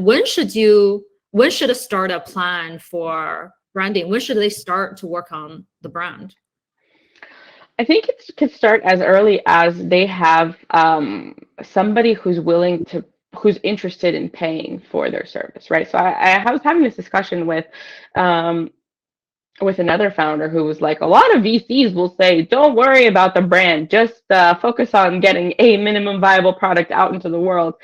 when should a startup plan for branding? When should they start to work on the brand? I think it can start as early as they have somebody who's interested in paying for their service, right? So I was having this discussion with another founder who was like, a lot of VCs will say, don't worry about the brand, just focus on getting a minimum viable product out into the world.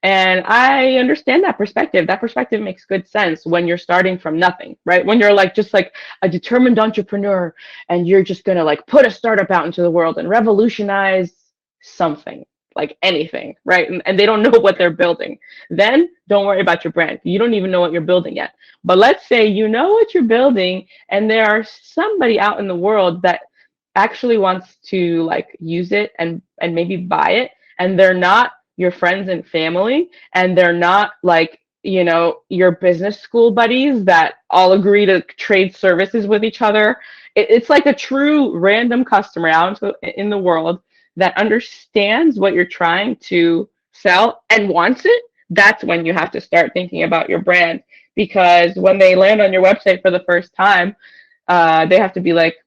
And I understand that perspective. That perspective makes good sense when you're starting from nothing, right? When you're like just like a determined entrepreneur and you're just gonna like put a startup out into the world and revolutionize something, like anything, right? And they don't know what they're building. Then don't worry about your brand. You don't even know what you're building yet. But let's say you know what you're building and there are somebody out in the world that actually wants to like use it and maybe buy it, and they're not your friends and family, and they're not like, you know, your business school buddies that all agree to trade services with each other. It's like a true random customer out in the world that understands what you're trying to sell and wants it. That's when you have to start thinking about your brand, because when they land on your website for the first time, they have to be like,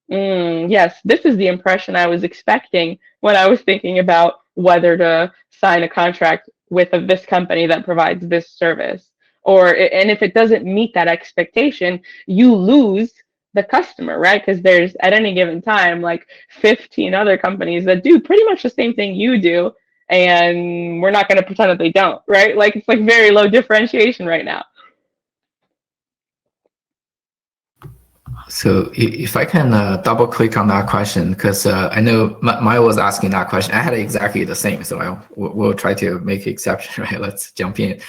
yes, this is the impression I was expecting when I was thinking about whether to sign a contract with this company that provides this service. And if it doesn't meet that expectation, you lose the customer, right? Because there's at any given time like 15 other companies that do pretty much the same thing you do, and we're not going to pretend that they don't, right? Like it's like very low differentiation right now. So if I can double click on that question, because I know Maya was asking that question. I had exactly the same, so we'll try to make an exception, right? Let's jump in.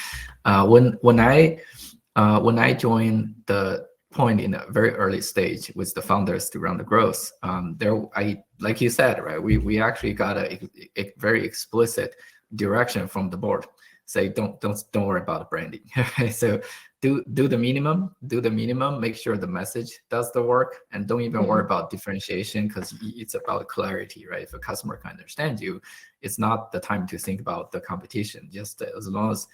When I joined the point in a very early stage with the founders to run the growth, like you said, right? We actually got a very explicit direction from the board. Say don't worry about branding. So do the minimum, make sure the message does the work, and don't even worry about differentiation, because it's about clarity, right? If a customer can understand you, it's not the time to think about the competition, just as long as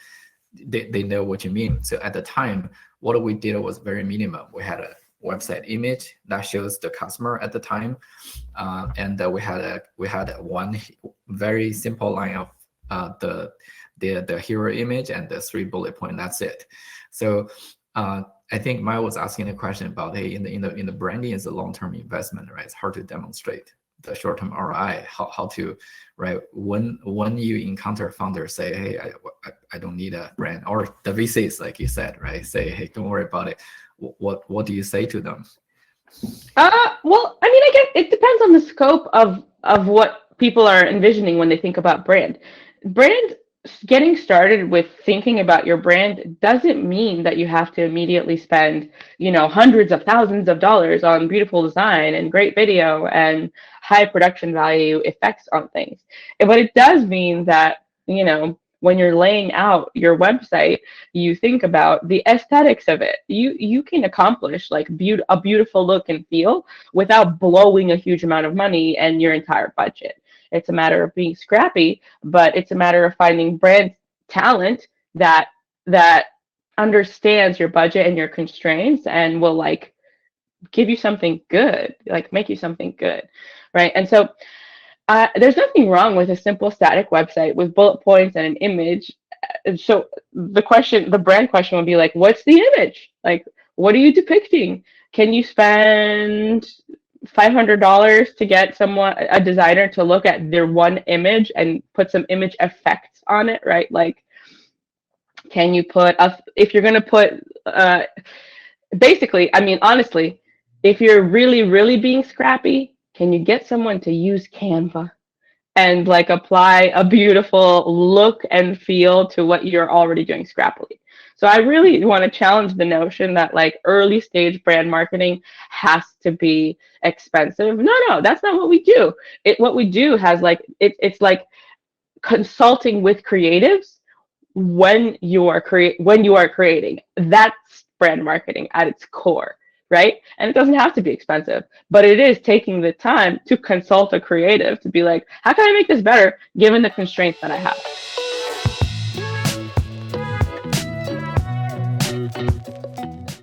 they know what you mean. So at the time, what we did was very minimum. We had a website image that shows the customer at the time, and we had one very simple line of the hero image and the 3 bullet point. That's it. So I think Maya was asking a question about, hey, in the branding is a long-term investment, right? It's hard to demonstrate the short-term ROI. How to, right? When you encounter founders say, hey, I don't need a brand, or the VCs, like you said, right? Say, hey, don't worry about it. What do you say to them? Well, I mean, I guess it depends on the scope of what people are envisioning when they think about brand. Getting started with thinking about your brand doesn't mean that you have to immediately spend, you know, hundreds of thousands of dollars on beautiful design and great video and high production value effects on things. But it does mean that, you know, when you're laying out your website, you think about the aesthetics of it. You can accomplish like a beautiful look and feel without blowing a huge amount of money and your entire budget. It's a matter of being scrappy, but it's a matter of finding brand talent that understands your budget and your constraints and will like give you something good, like make you something good, right? And so there's nothing wrong with a simple static website with bullet points and an image. So the brand question would be like, what's the image? Like, what are you depicting? Can you spend $500 to get a designer to look at their one image and put some image effects on it, right? Like, can you if you're going to put, basically, I mean, honestly, if you're really, really being scrappy, can you get someone to use Canva and like apply a beautiful look and feel to what you're already doing scrappily? So I really want to challenge the notion that like early stage brand marketing has to be expensive. No, that's not what we do. What we do has like, it's like consulting with creatives when you are creating. That's brand marketing at its core, right? And it doesn't have to be expensive, but it is taking the time to consult a creative to be like, how can I make this better given the constraints that I have?